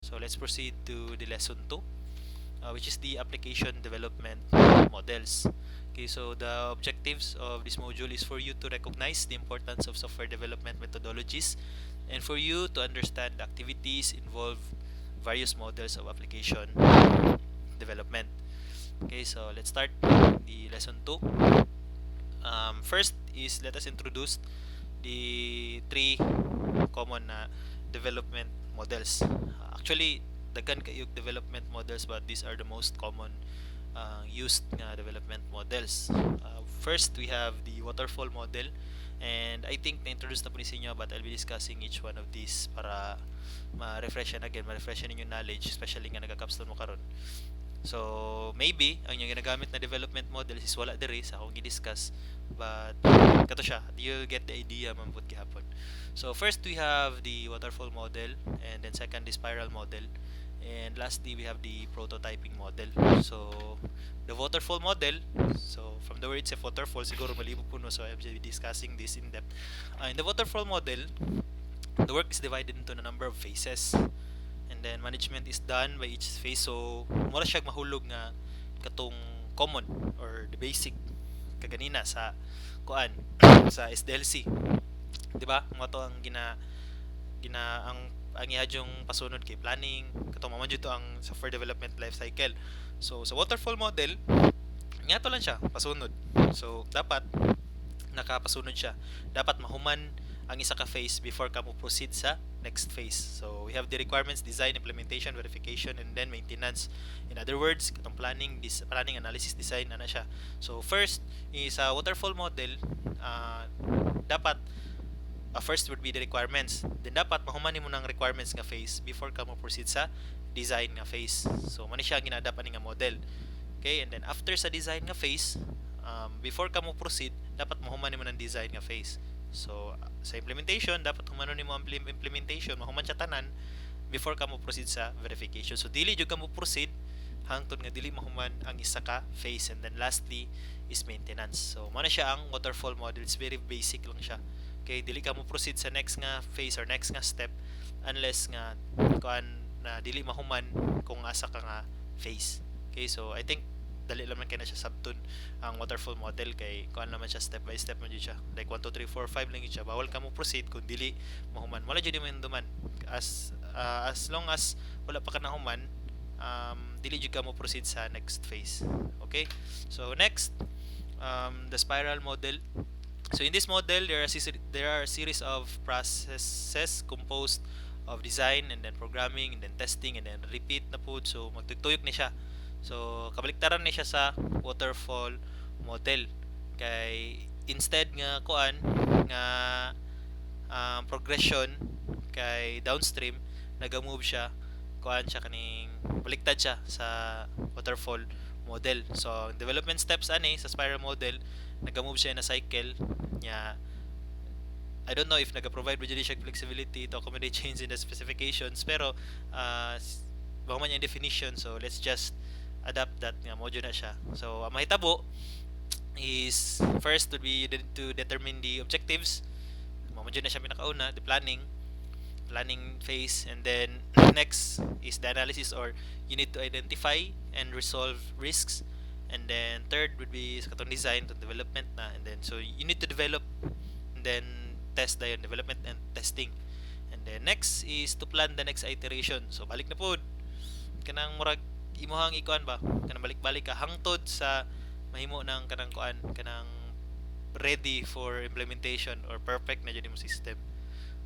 So let's proceed to the lesson 2, which is the application development models. Okay, so the objectives of this module is for you to recognize the importance of software development methodologies and for you to understand the activities involved various models of application development. Okay, so let's start the lesson 2. First is let us introduce the three common development models. Actually, daghan kayo development models but these are the most common used development models. First, we have the waterfall model and I think na-introduce na po ni sa inyo but I'll be discussing each one of these para ma-refreshen again, ma-refreshen yung knowledge especially nga nagka-capstone mo karon. So, maybe, ang yung ginagamit na development model is wala diri sa akong gi-discuss. But, kato siya. You'll get the idea man pud gihapon. So, first we have the waterfall model. And then second, the spiral model. And lastly, we have the prototyping model. So, the waterfall model. So, from the word itself, waterfall, siguro malibog po no. So, I'll be discussing this in depth. In the waterfall model, the work is divided into a number of phases. And then management is done by each phase, so mura siya mahulog nga katong common or the basic kaganina sa kuan sa SDLC, di ba? Mo to ang ang ihadyong pasunod kay planning katong man jud to ang software development life cycle. So sa waterfall model nga to lang siya pasunod, so dapat nakapasunod siya, dapat mahuman ang isa ka phase before ka mo proceed sa next phase. So we have the requirements, design, implementation, verification, and then maintenance. In other words, katong planning, analysis, design ana siya. So first is sa waterfall model, dapat first would be the requirements. Then dapat mahuman nimo ng requirements nga phase before ka mo proceed sa design nga phase. So man siya ginadap ani nga model. Okay, and then after sa design nga phase, before ka mo proceed, dapat mahuman nimo ng design nga phase. So sa implementation, dapat humanon nimo ang implementation, mahuman siya tanan before ka mo proceed sa verification. So dili jud ka mo proceed hangtod nga dili mahuman ang isa ka phase. And then lastly is maintenance. So mo na siya ang waterfall model. It's very basic lang siya. Okay, dili ka mo proceed sa next nga phase or next nga step unless nga kuan na dili mahuman kung asa ka nga phase. Okay, so I think dali lang man kay na siya sabton ang waterfall model kay kuan naman siya step by step man jud siya, like 1 2 3 4 5 lang jud siya. Bawal ka mo proceed kung dili mahuman, wala jud mo duman as long as wala pa ka na human, dili jud ka mo proceed sa next phase. Okay, so next, the spiral model. So in this model there are a series of processes composed of design and then programming and then testing and then repeat na po, so magtuyok ni siya. So kabaliktaran ni siya sa waterfall model kay instead nga kuan nga progression kay downstream, naga-move siya kuan siya kaning baliktad siya sa waterfall model. So development steps ani sa spiral model, naga-move siya na cycle nya. I don't know if naga-provide ba dyan siya flexibility to accommodate change in the specifications, pero bago man yung definition, so let's just adapt that nga module na siya. So ang mahitabo is first would be to determine the objectives. Module na siya pinakauna, the planning phase, and then next is the analysis, or you need to identify and resolve risks, and then third would be sa katong design to development na, and then so you need to develop and then test dayon, development and testing, and then next is to plan the next iteration. So balik na pod kanang murag imuhang ikuan ba kanang balik-balik ka hangtod sa mahimo ng kanang kuan kanang ready for implementation or perfect na jud imong system.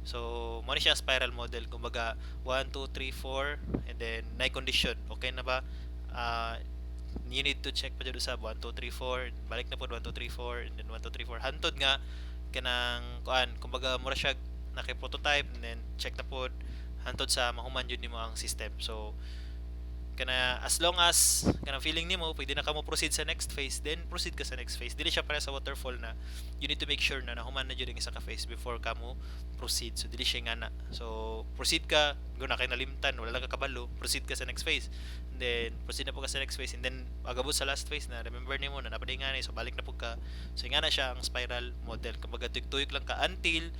So mo ni siya spiral model, kumbaga 1 2 3 4 and then na condition okay na ba, you need to check pa jud sa 1 2 3 4, balik na pod 1 2 3 4 and then 1 2 3 4 hantod nga kanang kuan, kumbaga mura siya naka-prototype and then check na pod hantod sa mahuman jud nimo ang system. So kana as long as kana feeling nimo pwede na ka mo proceed sa next phase, then proceed ka sa next phase. Dili siya para sa waterfall na you need to make sure na nahuman na jud ang isa ka phase before ka mo proceed. So dili siya ngana. So proceed ka, go na kay nalimtan, wala lang ka kabalo, proceed ka sa next phase. And then proceed na po ka sa next phase, and then agabot sa last phase na remember nimo na napaday nga so balik na po ka. So ngana siya ang spiral model. Kumbaga tuyok lang ka until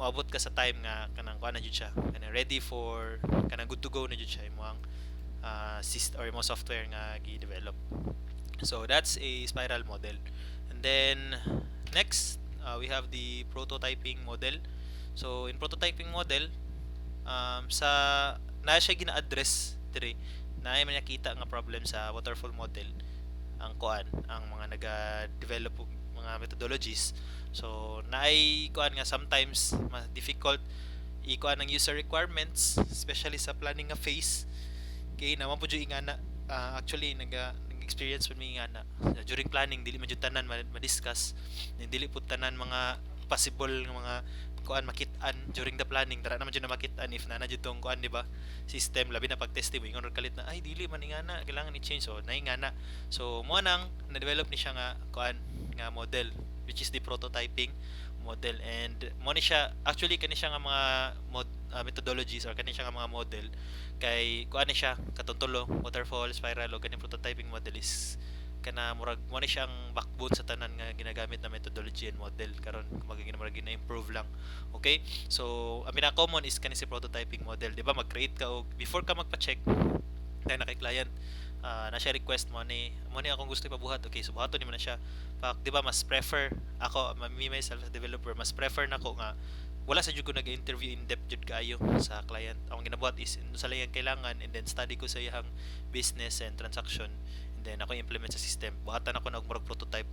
moabot ka sa time nga kanang kuan na jud siya. Kanang ready for kanang good to go na jud siya imo ang system or mo software nga gi-develop. So that's a spiral model. And then next, we have the prototyping model. So in prototyping model, sa na siya gina-address dire na ay man nakita nga problem sa waterfall model ang kuan ang mga naga-develop og mga methodologies. So naay kuan nga sometimes mas difficult i-kuan ang user requirements especially sa planning nga phase. Kay naman po yung ingana, actually nag-experience po mi ingana during planning dili man jud tanan ma-discuss, dili po tanan mga possible nga mga kuan makit-an during the planning. Dara naman jud na makit-an if na jud tong kuan di ba system, labi na pag testing mo ingon kalit na ay dili man ingana kailangan i-change, so naingana. So mo nang na-develop ni siya nga kuan nga model which is the prototyping model, and mo ni siya actually kani siya nga mga methodologies or kani siya nga mga model kay kuan ni siya katuntulo waterfall, spiral o kani prototyping model is kana murag mo ni siyang backbone sa tanan nga ginagamit na methodology and model karon magiging murag gina-improve lang. Okay, so ang pinaka common is kani si prototyping model, di ba? Mag-create ka og before ka magpa-check tayo na kay client, na siya request mo ni akong gusto ipabuhat. Okay, so buhaton nimo na siya pak, di ba? Mas prefer ako, me myself as developer, mas prefer nako nga wala sa jud ko nag-interview in depth jud kaayo sa client. Ang ginabuhat is sa lang kailangan, and then study ko sa iyang business and transaction, and then ako implement sa system. Buhatan ako na og murag prototype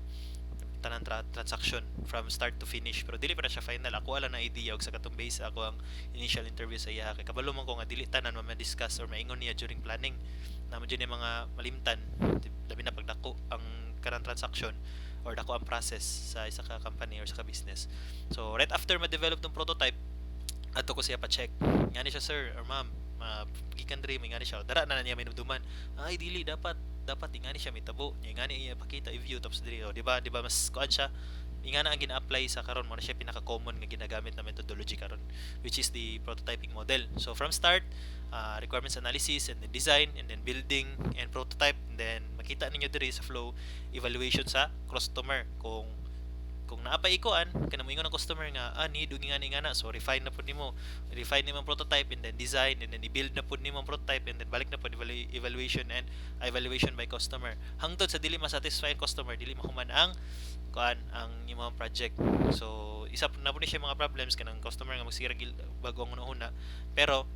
tanan transaction from start to finish, pero dili pa na siya final. Ako ala na idea og sa katong base ako ang initial interview sa iya kay kabalo man ko nga dili tanan ma-discuss or maingon niya during planning. Namo jud ni mga malimtan labi na pagdako ang kanang transaction or dako ang process sa isa ka company or sa ka business. So right after ma-develop ng prototype, ato ko siya pa-check. Ngani siya sir or ma'am, gikan diri may ngani siya. Dara na niya minumduman. Ay dili dapat ingani siya mitabo. Ingani iya pakita i-view tapos diri, di ba? Di ba mas kuan siya. Ingana ang gina-apply sa karon mo na siya pinaka-common nga ginagamit na methodology karon, which is the prototyping model. So from start, requirements analysis and then design and then building and prototype, and then makita ninyo diri sa flow evaluation sa customer kung naapay ikuan kana mo ingon ang customer nga need og ingana so refine na pud nimo ang prototype, and then design, and then i-build na pud nimo ang prototype, and then balik na pud evaluation and evaluation by customer hangtod sa dili ma-satisfy ang customer, dili mahuman ang kuan ang imong project. So isa na po ni siya mga problems kanang customer nga magsira bago ang una pero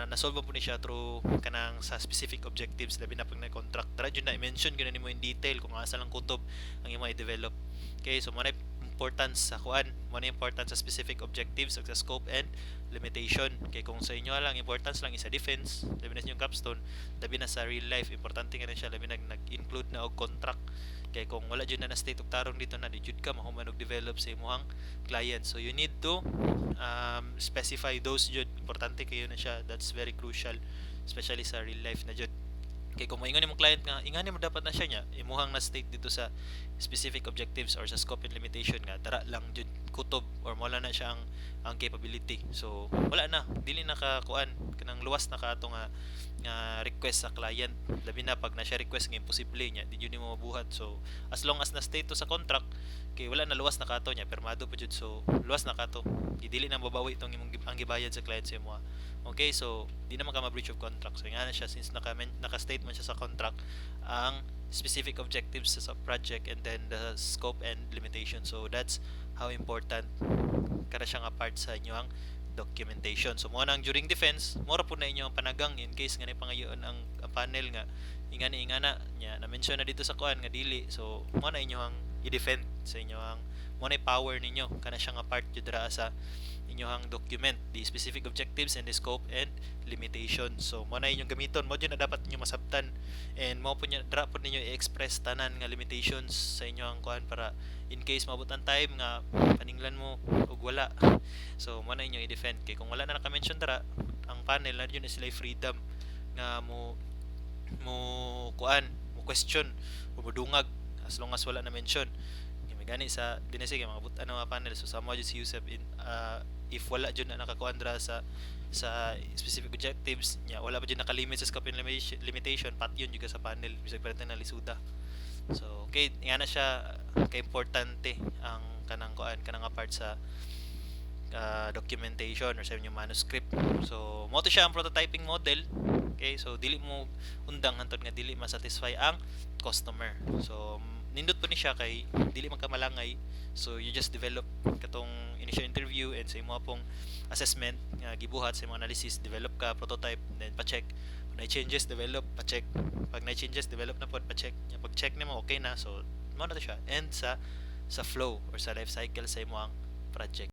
na-solve po ni siya through kanang sa specific objectives labi na pag na-contract. Tara jud na i-mention gyud nimo in detail kung asa lang kutob ang imong i-develop. Okay, so mo na importance sa kuan, mo na importance sa specific objectives ug sa scope and limitation. Kay kung sa inyo lang importance lang isa defense, labi na sa inyong capstone, labi na sa real life importante nga na siya, labi na nag-include na og contract. Kay kung wala jud na state og tarong dito na di jud ka mahuman og develop sa imong client, so you need to specify those jud, importante kayo na siya. That's very crucial especially sa real life na jud. Kay kung moingon imong client nga ingani mo dapat na siya nya imuhang na state dito sa specific objectives or sa scope and limitation nga dara lang jud kutob or wala na siya ang capability, so wala na, dili na ka kuan kanang luwas na ka ato nga request sa client, labi na pag na siya request nga imposible nya di jud nimo mabuhat. So as long as na state to sa contract kay wala na luwas na kato nya permado pa jud, so luwas na kato dili na mabawi itong imong ang gibayad sa client sa imo. Okay, so di naman ka ma-breach of contract. So nga na siya since naka-state man siya sa contract ang specific objectives sa project and then the scope and limitation. So that's how important kada siya nga part sa inyong documentation. So mo nang during defense, mora po na inyong panagang in case nga ni pangayoon ang panel nga ingana nya na mention na dito sa kuan nga dili. So mo na inyong i-defend sa inyong mo na power ninyo kana siya nga part jud ra sa inyong document, the specific objectives and the scope and limitation. So mo na inyong gamiton, mo na dapat niyo masabtan, and mo po niya dra po ninyo i-express tanan nga limitations sa inyong kuan para in case mabutan time nga paninglan mo og wala. So mo na inyo i-defend kay kung wala na naka-mention dara ang panel na yun na sila freedom nga mo mo kuan, mo question, o modungag as long as wala na mention. Kaya gani sa dinhi sige mga butan mga panel, so sama jud si Yusef in if wala jud na nakakuan dra sa specific objectives nya, wala pa jud nakalimit sa scope and limitation, pat yun juga sa panel bisag perti na lisuda. So okay, nga na siya kay importante ang kanang kuan kanang part sa documentation or sa inyong manuscript. So mo to siya ang prototyping model. Okay, so dili mo undang hantod nga dili ma-satisfy ang customer. So nindot po ni siya kay dili man ka malangay. So you just develop katong initial interview and sa imo pong assessment nga gibuhat sa imong analysis, develop ka prototype, then pa-check. Kung may changes, develop, pa-check. Pag may changes, develop na pod, pa-check. Pag check nimo okay na, so mo na to siya. And sa flow or sa life cycle sa imo ang project.